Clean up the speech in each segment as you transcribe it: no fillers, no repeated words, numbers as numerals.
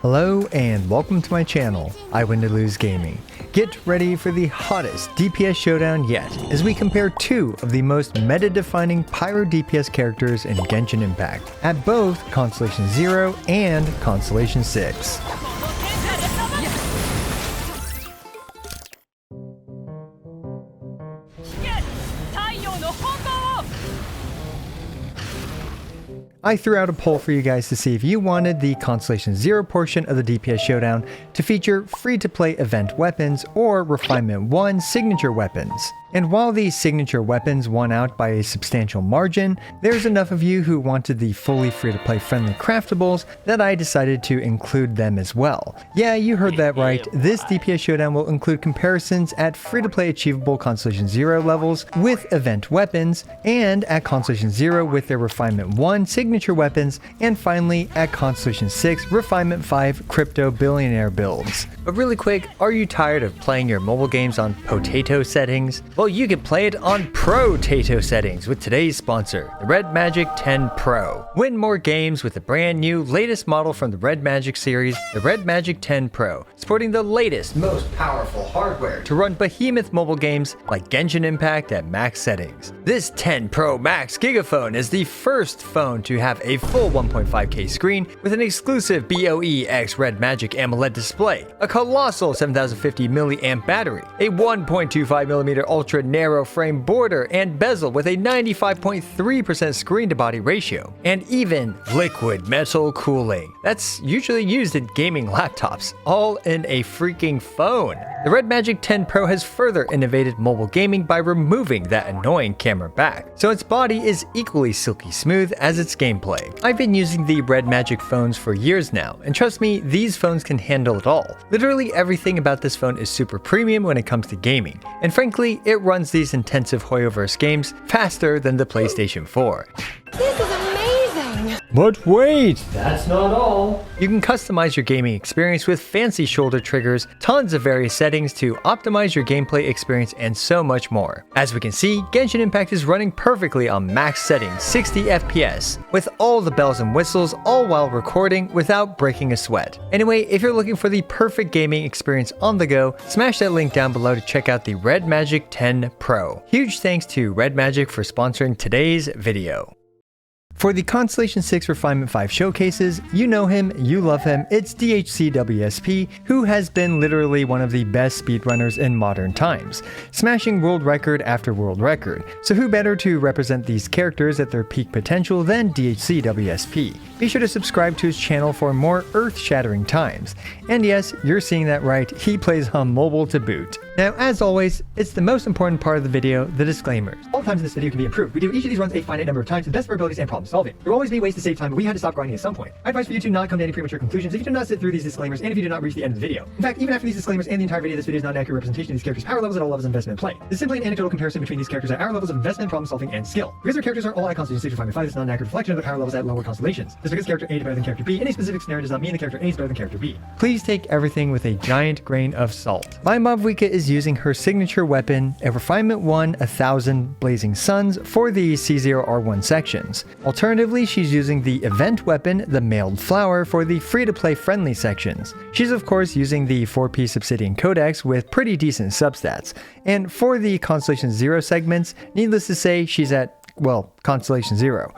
Hello and welcome to my channel, I Win to Lose Gaming. Get ready for the hottest DPS showdown yet, as we compare two of the most meta-defining pyro DPS characters in Genshin Impact, at both Constellation 0 and Constellation 6. I threw out a poll for you guys to see if you wanted the Constellation 0 portion of the DPS Showdown to feature free-to-play event weapons or Refinement 1 signature weapons. And while these signature weapons won out by a substantial margin, there's enough of you who wanted the fully free-to-play friendly craftables that I decided to include them as well. Yeah, you heard that right, this DPS Showdown will include comparisons at free-to-play achievable Constellation 0 levels with event weapons, and at Constellation 0 with their Refinement 1 signature weapons, and finally at Constellation 6 Refinement 5 crypto billionaire builds. But really quick, are you tired of playing your mobile games on potato settings? Well, you can play it on Pro-tato settings with today's sponsor, the Red Magic 10 Pro. Win more games with the brand new latest model from the Red Magic series, the Red Magic 10 Pro, sporting the latest, most powerful hardware to run behemoth mobile games like Genshin Impact at max settings. This 10 Pro Max Gigaphone is the first phone to have a full 1.5K screen with an exclusive BOE X Red Magic AMOLED display, a colossal 7050 mAh battery, a 1.25mm ultra narrow frame border and bezel with a 95.3% screen to body ratio, and even liquid metal cooling that's usually used in gaming laptops, all in a freaking phone. The Red Magic 10 Pro has further innovated mobile gaming by removing that annoying camera back, so its body is equally silky smooth as its gameplay. I've been using the Red Magic phones for years now, and trust me, these phones can handle it all. Literally everything about this phone is super premium when it comes to gaming, and frankly, it runs these intensive Hoyoverse games faster than the PlayStation 4. This is amazing! But wait, that's not all. You can customize your gaming experience with fancy shoulder triggers, tons of various settings to optimize your gameplay experience, and so much more. As we can see, Genshin Impact is running perfectly on max settings, 60 FPS, with all the bells and whistles, all while recording without breaking a sweat. Anyway, if you're looking for the perfect gaming experience on the go, smash that link down below to check out the Red Magic 10 Pro. Huge thanks to Red Magic for sponsoring today's video. For the Constellation 6 Refinement 5 showcases, you know him, you love him, it's DHCWSP, who has been literally one of the best speedrunners in modern times, smashing world record after world record. So who better to represent these characters at their peak potential than DHCWSP? Be sure to subscribe to his channel for more earth-shattering times. And yes, you're seeing that right, he plays on mobile to boot. Now, as always, it's the most important part of the video, the disclaimers. All times in this video can be improved. We do each of these runs a finite number of times to the best of our abilities and problem solving. There will always be ways to save time, but we had to stop grinding at some point. I advise for you to not come to any premature conclusions if you do not sit through these disclaimers and if you do not reach the end of the video. In fact, even after these disclaimers and the entire video, this video is not an accurate representation of these characters' power levels at all levels of investment and play. This is simply an anecdotal comparison between these characters at our levels of investment, problem solving, and skill. Because their characters are all at Constellation 6 Refinement 5, this is not an accurate reflection of the power levels at lower constellations. Just because character A is better than character B in a specific scenario does not mean the character A is better than character B. Please take everything with a giant grain of salt. My Mavuika is using her signature weapon, a Refinement 1 1000 Blazing Suns for the C0R1 sections. Alternatively, she's using the event weapon, the Mailed Flower, for the free-to-play friendly sections. She's of course using the 4P Obsidian Codex with pretty decent substats. And for the Constellation 0 segments, needless to say, she's at, well, Constellation 0.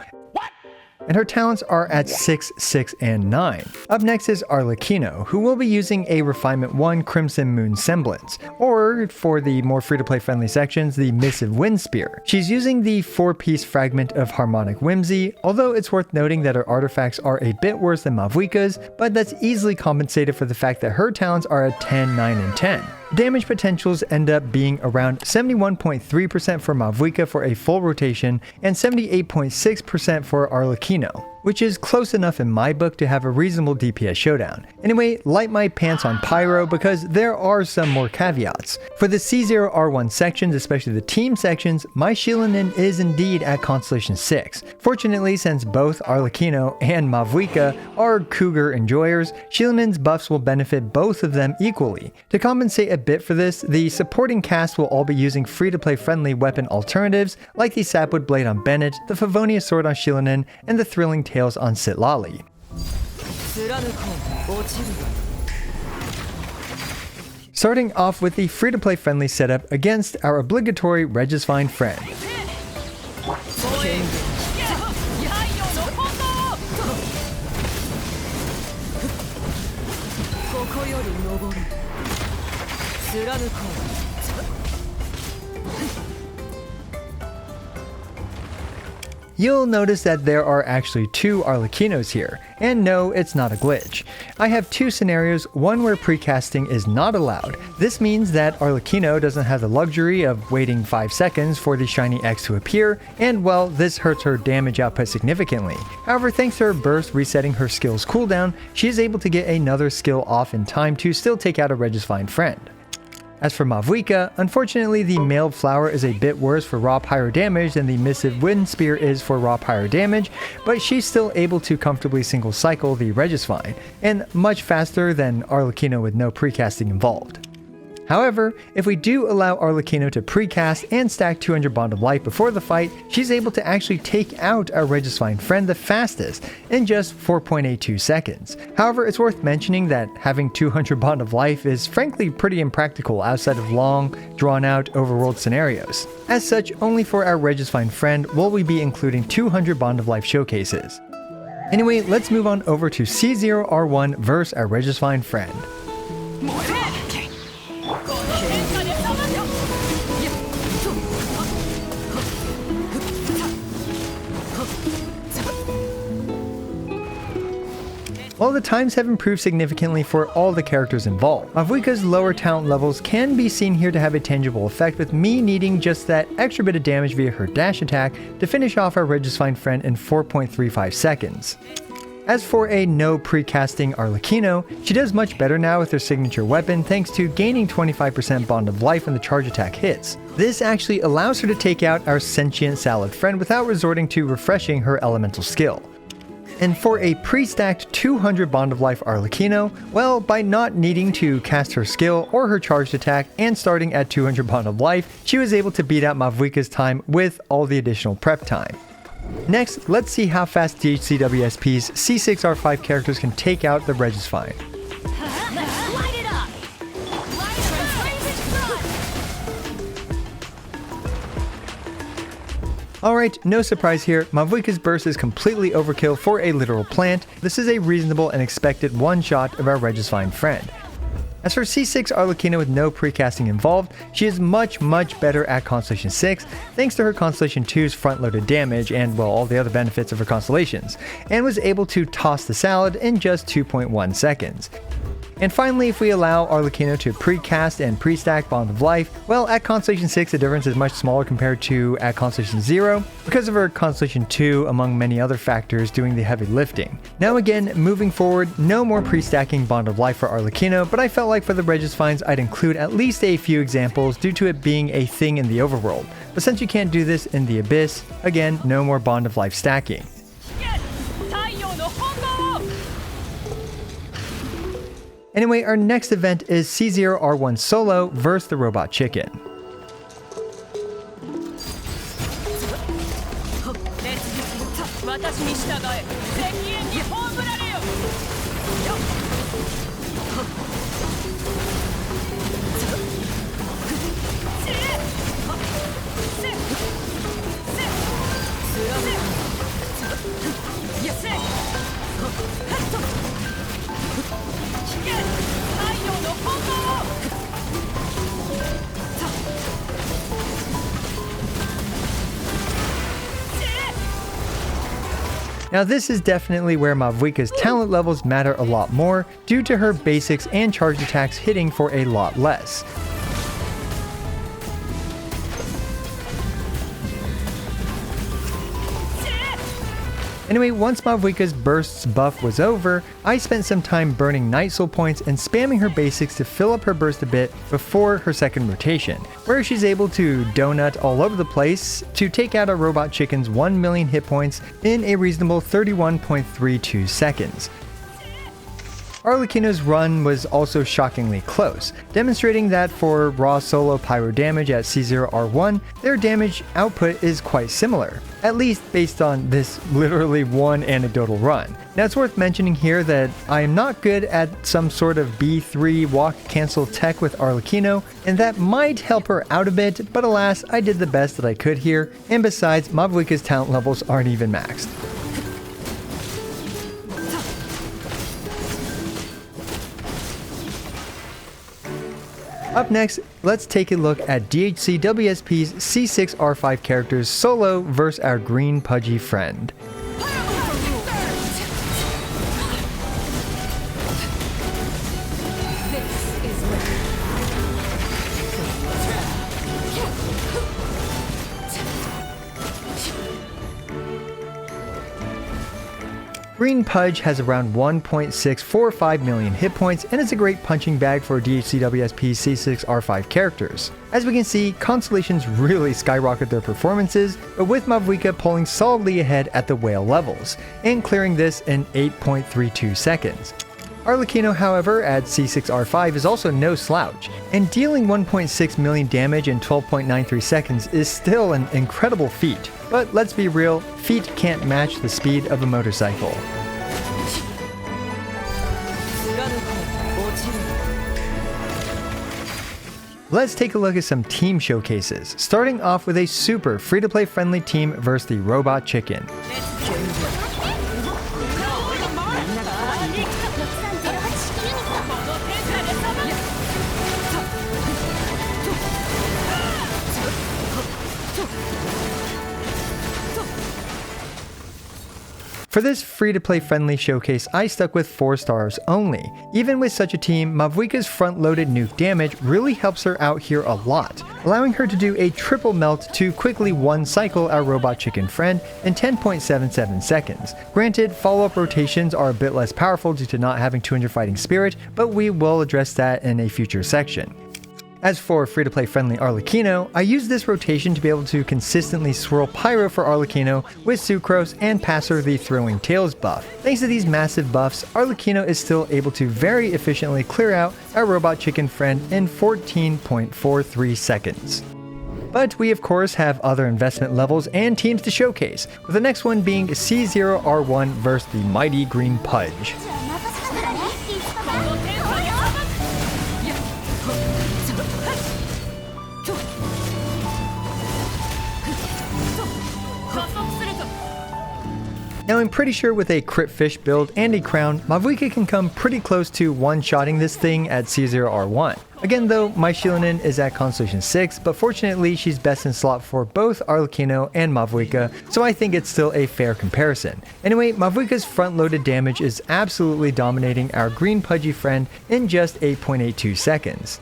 And her talents are at 6, 6, and 9. Up next is Arlecchino, who will be using a Refinement 1 Crimson Moon Semblance, or for the more free-to-play friendly sections, the Missive Wind Spear. She's using the 4-piece fragment of Harmonic Whimsy, although it's worth noting that her artifacts are a bit worse than Mavuika's, but that's easily compensated for the fact that her talents are at 10, 9, and 10. Damage potentials end up being around 71.3% for Mavuika for a full rotation and 78.6% for Arlecchino, which is close enough in my book to have a reasonable DPS showdown. Anyway, light my pants on Pyro because there are some more caveats. For the C0R1 sections, especially the team sections, my Shilinen is indeed at Constellation 6. Fortunately, since both Arlecchino and Mavuika are Cougar enjoyers, Shilinen's buffs will benefit both of them equally. To compensate a bit for this, the supporting cast will all be using free-to-play friendly weapon alternatives like the Sapwood Blade on Bennett, the Favonia Sword on Shilinen, and the Thrilling Tails on Sitlali. Starting off with the free-to-play friendly setup against our obligatory Regisvine friend. You'll notice that there are actually two Arlecchinos here, and no, it's not a glitch. I have two scenarios, one where precasting is not allowed. This means that Arlecchino doesn't have the luxury of waiting 5 seconds for the shiny X to appear, and well, this hurts her damage output significantly. However, thanks to her burst resetting her skill's cooldown, she is able to get another skill off in time to still take out a Regisvine friend. As for Mavuika, unfortunately the mailed flower is a bit worse for raw pyro damage than the missive wind spear is for raw pyro damage, but she's still able to comfortably single cycle the Regisvine, and much faster than Arlecchino with no precasting involved. However, if we do allow Arlecchino to precast and stack 200 Bond of Life before the fight, she's able to actually take out our Regisvine friend the fastest in just 4.82 seconds. However, it's worth mentioning that having 200 Bond of Life is frankly pretty impractical outside of long, drawn-out overworld scenarios. As such, only for our Regisvine friend will we be including 200 Bond of Life showcases. Anyway, let's move on over to C0R1 versus our Regisvine friend. While the times have improved significantly for all the characters involved, Mavuika's lower talent levels can be seen here to have a tangible effect, with me needing just that extra bit of damage via her dash attack to finish off our Regisvine friend in 4.35 seconds. As for a no precasting Arlecchino, she does much better now with her signature weapon thanks to gaining 25% Bond of Life when the charge attack hits. This actually allows her to take out our sentient salad friend without resorting to refreshing her elemental skill. And for a pre-stacked 200 Bond of Life Arlecchino, well, by not needing to cast her skill or her charged attack and starting at 200 Bond of Life, she was able to beat out Mavuika's time with all the additional prep time. Next, let's see how fast DHCWSP's C6R5 characters can take out the Regisvine. Alright, no surprise here, Mavuika's burst is completely overkill for a literal plant. This is a reasonable and expected one-shot of our Regisvine friend. As for C6 Arlecchino with no precasting involved, she is much better at Constellation 6 thanks to her Constellation 2's front-loaded damage and, well, all the other benefits of her constellations, and was able to toss the salad in just 2.1 seconds. And finally, if we allow Arlecchino to precast and pre-stack Bond of Life, well, at Constellation 6 the difference is much smaller compared to at Constellation 0 because of her Constellation 2 among many other factors doing the heavy lifting. Now again, moving forward, no more pre-stacking Bond of Life for Arlecchino, but I felt like for the Regisvines I'd include at least a few examples due to it being a thing in the overworld. But since you can't do this in the Abyss, again, no more Bond of Life stacking. Anyway, our next event is C0R1 Solo versus the Robot Chicken. Now this is definitely where Mavuika's talent levels matter a lot more due to her basics and charged attacks hitting for a lot less. Anyway, once Mavuika's burst's buff was over, I spent some time burning Night Soul points and spamming her basics to fill up her burst a bit before her second rotation, where she's able to donut all over the place to take out a Robot Chicken's 1 million hit points in a reasonable 31.32 seconds. Arlecchino's run was also shockingly close, demonstrating that for raw solo pyro damage at C0R1, their damage output is quite similar, at least based on this literally one anecdotal run. Now it's worth mentioning here that I am not good at some sort of B3 walk cancel tech with Arlecchino, and that might help her out a bit, but alas, I did the best that I could here, and besides, Mavuika's talent levels aren't even maxed. Up next, let's take a look at DHC WSP's C6R5 characters solo versus our green pudgy friend. Green Pudge has around 1.645 million hit points and is a great punching bag for DHCWSP's C6R5 characters. As we can see, Constellations really skyrocket their performances, but with Mavuika pulling solidly ahead at the whale levels, and clearing this in 8.32 seconds. Arlecchino, however, at C6R5 is also no slouch, and dealing 1.6 million damage in 12.93 seconds is still an incredible feat. But let's be real, feet can't match the speed of a motorcycle. Let's take a look at some team showcases, starting off with a super free-to-play friendly team versus the Robot Chicken. For this free-to-play friendly showcase, I stuck with 4 stars only. Even with such a team, Mavuika's front-loaded nuke damage really helps her out here a lot, allowing her to do a triple melt to quickly one-cycle our Robot Chicken friend in 10.77 seconds. Granted, follow-up rotations are a bit less powerful due to not having 200 fighting spirit, but we will address that in a future section. As for free-to-play friendly Arlecchino, I used this rotation to be able to consistently swirl Pyro for Arlecchino with Sucrose and pass her the Throwing Tails buff. Thanks to these massive buffs, Arlecchino is still able to very efficiently clear out our Robot Chicken friend in 14.43 seconds. But we of course have other investment levels and teams to showcase, with the next one being C0R1 versus the mighty Green Pudge. Now I'm pretty sure with a crit fish build and a crown, Mavuika can come pretty close to one-shotting this thing at C0R1. Again though, my Shilinin is at Constellation 6, but fortunately she's best in slot for both Arlecchino and Mavuika, so I think it's still a fair comparison. Anyway, Mavuika's front-loaded damage is absolutely dominating our green pudgy friend in just 8.82 seconds.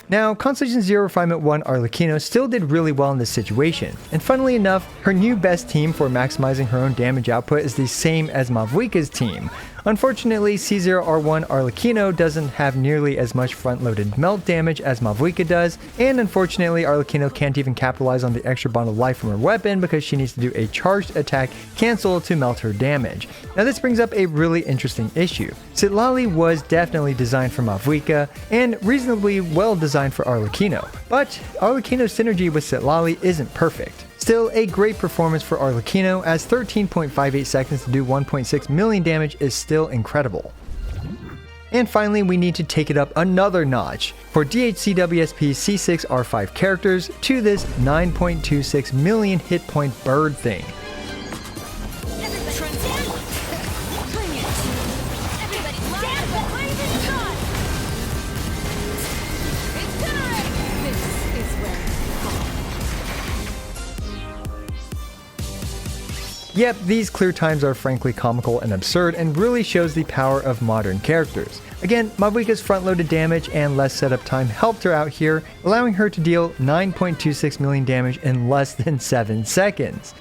Now, Constellation 0 Refinement 1 Arlecchino still did really well in this situation, and funnily enough, her new best team for maximizing her own damage output is the same as Mavuika's team. Unfortunately, C0R1 Arlecchino doesn't have nearly as much front-loaded melt damage as Mavuika does, and unfortunately Arlecchino can't even capitalize on the extra bond of life from her weapon because she needs to do a charged attack cancel to melt her damage. Now this brings up a really interesting issue. Citlali was definitely designed for Mavuika, and reasonably well designed for Arlecchino, but Arlecchino's synergy with Citlali isn't perfect. Still, a great performance for Arlecchino, as 13.58 seconds to do 1.6 million damage is still incredible. And finally, we need to take it up another notch for DHCWSP's C6R5 characters to this 9.26 million hit point bird thing. Yep, these clear times are frankly comical and absurd and really shows the power of modern characters. Again, Mavuika's front-loaded damage and less setup time helped her out here, allowing her to deal 9.26 million damage in less than 7 seconds.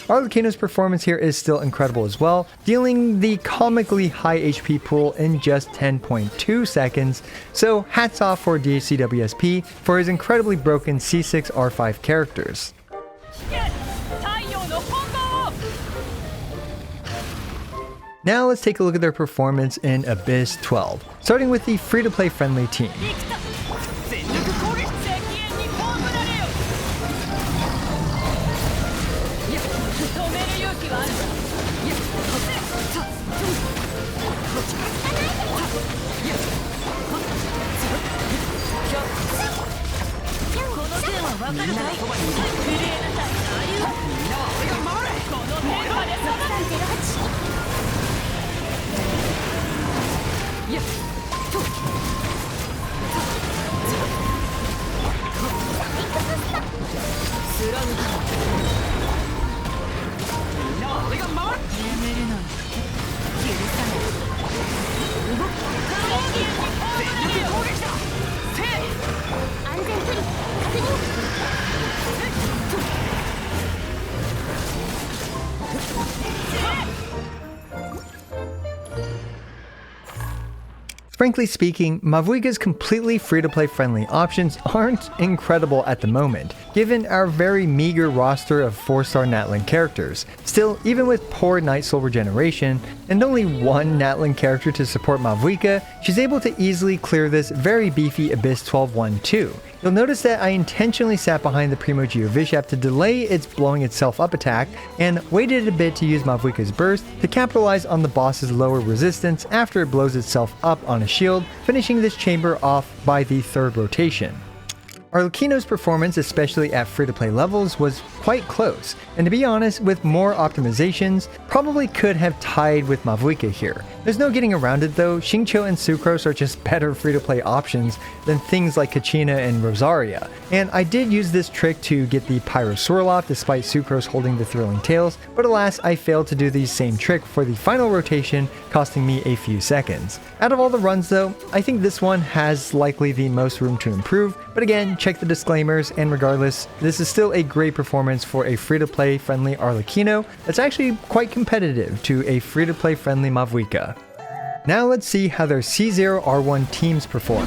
Arlecchino's performance here is still incredible as well, dealing the comically high HP pool in just 10.2 seconds, so hats off for DHCWSP for his incredibly broken C6R5 characters. Now let's take a look at their performance in Abyss 12, starting with the free-to-play friendly team. Frankly speaking, Mavuika's completely free-to-play friendly options aren't incredible at the moment, given our very meager roster of 4-star Natlan characters. Still, even with poor Night Soul regeneration, and only one Natlan character to support Mavuika, she's able to easily clear this very beefy Abyss 12-1 too. You'll notice that I intentionally sat behind the Primo Geovishap to delay its blowing itself up attack, and waited a bit to use Mavuika's burst to capitalize on the boss's lower resistance after it blows itself up on a shield, finishing this chamber off by the 3rd rotation. Arlecchino's performance, especially at free-to-play levels, was quite close, and to be honest, with more optimizations, probably could have tied with Mavuika here. There's no getting around it though, Xingqiu and Sucrose are just better free-to-play options than things like Kachina and Rosaria, and I did use this trick to get the Pyro Swirl despite Sucrose holding the Thrilling Tales, but alas, I failed to do the same trick for the final rotation, costing me a few seconds. Out of all the runs though, I think this one has likely the most room to improve, but again, check the disclaimers, and regardless, this is still a great performance for a free-to-play friendly Arlecchino that's actually quite competitive to a free-to-play friendly Mavuika. Now let's see how their C0R1 teams perform.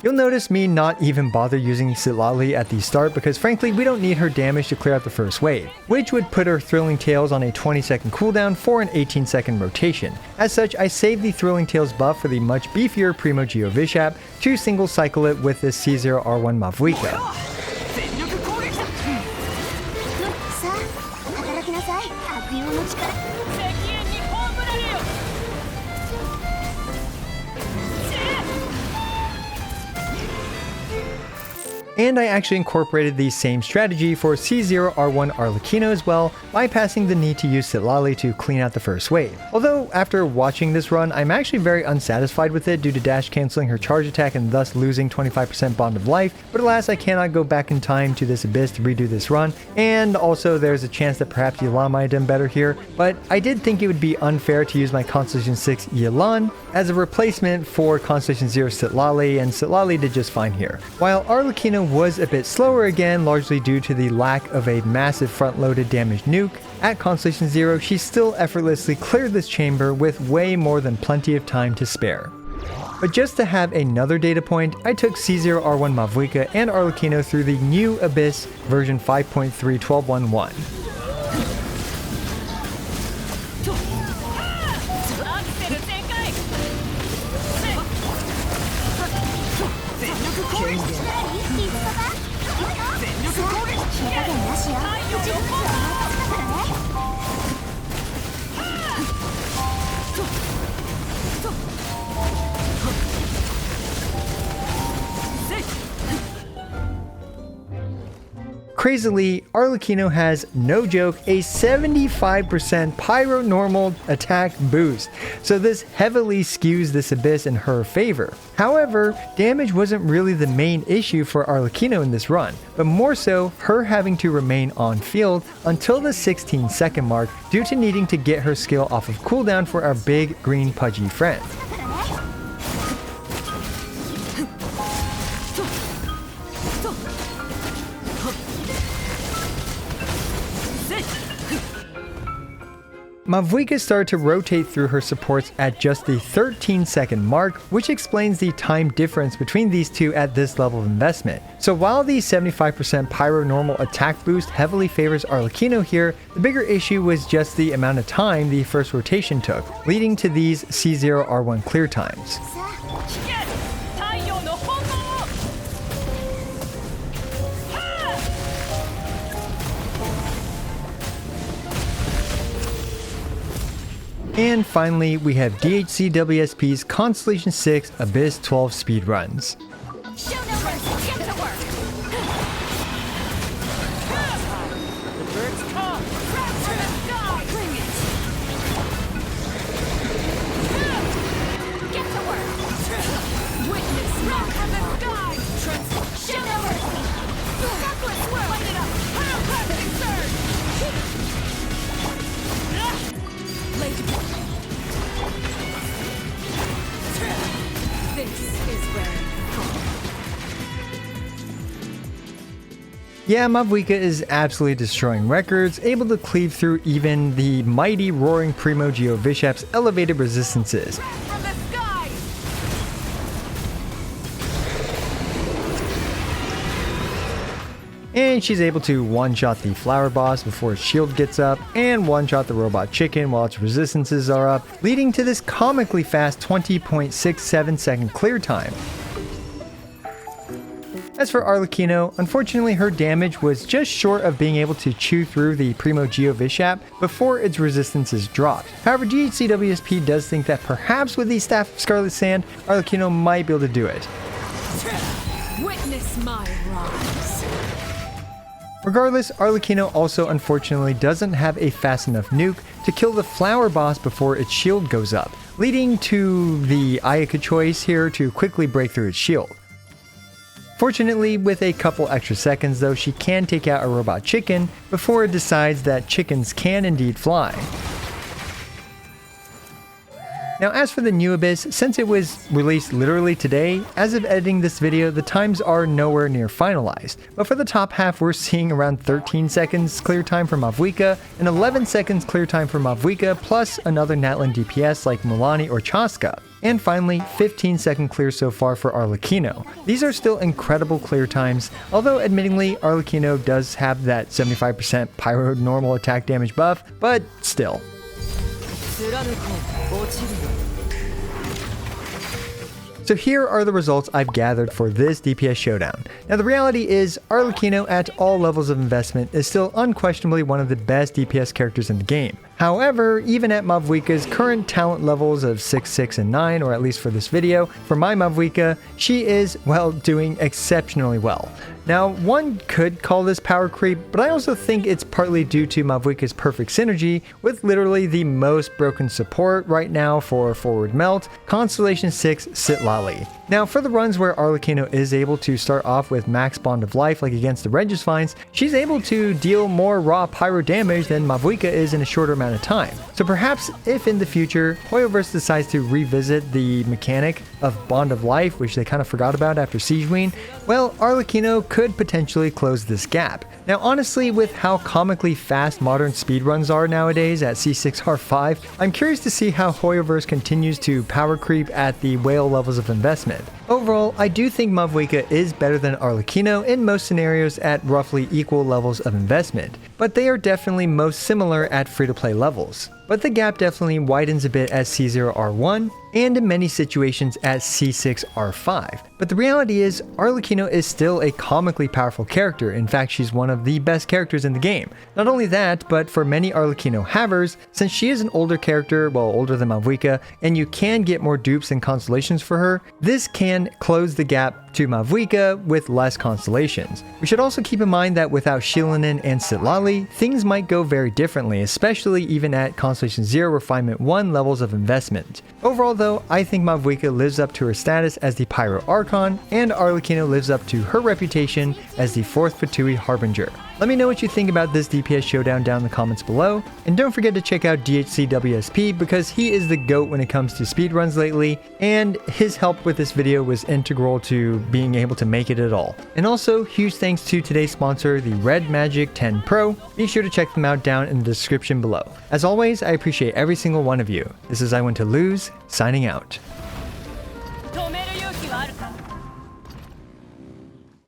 You'll notice me not even bother using Sitlali at the start because frankly we don't need her damage to clear out the first wave, which would put her Thrilling Tales on a 20-second cooldown for an 18-second rotation. As such, I saved the Thrilling Tales buff for the much beefier Primo Geovishap to single cycle it with this C0R1 Mavuika. And I actually incorporated the same strategy for C0R1 Arlecchino as well, bypassing the need to use Sitlali to clean out the first wave. Although after watching this run, I'm actually very unsatisfied with it due to dash cancelling her charge attack and thus losing 25% bond of life, but alas I cannot go back in time to this Abyss to redo this run, and also there's a chance that perhaps Yelan might have done better here, but I did think it would be unfair to use my Constellation 6 Yelan as a replacement for Constellation 0 Sitlali, and Sitlali did just fine here. While Arlecchino was a bit slower again, largely due to the lack of a massive front-loaded damage nuke, at Constellation 0 she still effortlessly cleared this chamber with way more than plenty of time to spare. But just to have another data point, I took C0R1 Mavuika and Arlecchino through the new Abyss version 5.3.12.1.1. Crazily, Arlecchino has, no joke, a 75% pyro normal attack boost, so this heavily skews this abyss in her favor. However, damage wasn't really the main issue for Arlecchino in this run, but more so her having to remain on field until the 16-second mark due to needing to get her skill off of cooldown for our big green pudgy friend. Mavuika started to rotate through her supports at just the 13-second mark, which explains the time difference between these two at this level of investment. So while the 75% pyro normal attack boost heavily favors Arlecchino here, the bigger issue was just the amount of time the first rotation took, leading to these C0R1 clear times. And finally, we have DHCWSP's Constellation 6 Abyss 12 speedruns. Yeah, Mavuika is absolutely destroying records, able to cleave through even the mighty roaring Primo Geo Bishop's elevated resistances. And she's able to one-shot the flower boss before its shield gets up, and one-shot the robot chicken while its resistances are up, leading to this comically fast 20.67 second clear time. As for Arlecchino, unfortunately her damage was just short of being able to chew through the Primo Geo Bishop before its resistances dropped. However, DHCWSP does think that perhaps with the Staff of Scarlet Sand, Arlecchino might be able to do it. Witness my rise. Regardless, Arlecchino also unfortunately doesn't have a fast enough nuke to kill the flower boss before its shield goes up, leading to the Ayaka choice here to quickly break through its shield. Fortunately, with a couple extra seconds though, she can take out a robot chicken before it decides that chickens can indeed fly. Now as for the new Abyss, since it was released literally today, as of editing this video, the times are nowhere near finalized. But for the top half, we're seeing around 13 seconds clear time for Mavuika, and 11 seconds clear time for Mavuika, plus another Natlan DPS like Mulani or Chaska. And finally, 15-second clear so far for Arlecchino. These are still incredible clear times, although admittingly, Arlecchino does have that 75% pyro normal attack damage buff, but still. So here are the results I've gathered for this DPS Showdown. Now the reality is, Arlecchino at all levels of investment is still unquestionably one of the best DPS characters in the game. However, even at Mavuika's current talent levels of 6, 6, and 9, or at least for this video, for my Mavuika, she is, well, doing exceptionally well. Now, one could call this power creep, but I also think it's partly due to Mavuika's perfect synergy with literally the most broken support right now for Forward Melt, Constellation 6 Sitlali. Now, for the runs where Arlecchino is able to start off with max Bond of Life like against the Regisvines, she's able to deal more raw pyro damage than Mavuika is in a shorter amount of time. So perhaps if in the future, Hoyoverse decides to revisit the mechanic of Bond of Life, which they kind of forgot about after Siegeween, well, Arlecchino could potentially close this gap. Now honestly, with how comically fast modern speedruns are nowadays at C6R5, I'm curious to see how Hoyoverse continues to power creep at the whale levels of investment. Overall, I do think Mavuika is better than Arlecchino in most scenarios at roughly equal levels of investment, but they are definitely most similar at free-to-play levels. But the gap definitely widens a bit at C0R1, and in many situations at C6R5. But the reality is, Arlecchino is still a comically powerful character. In fact, she's one of the best characters in the game. Not only that, but for many Arlecchino havers, since she is an older character, well, older than Mavuika, and you can get more dupes and constellations for her, this can close the gap to Mavuika with less constellations. We should also keep in mind that without Shilinen and Sitlali, things might go very differently, especially even at Constellation 0 Refinement 1 levels of investment. Overall though, I think Mavuika lives up to her status as the Pyro Archon, and Arlecchino lives up to her reputation as the 4th Fatui Harbinger. Let me know what you think about this DPS showdown down in the comments below, and don't forget to check out DHCWSP because he is the GOAT when it comes to speedruns lately, and his help with this video was integral to being able to make it at all. And also, huge thanks to today's sponsor, the Red Magic 10 Pro. Be sure to check them out down in the description below. As always, I appreciate every single one of you. This is I Want to Lose, signing out. 止める勇気はあるか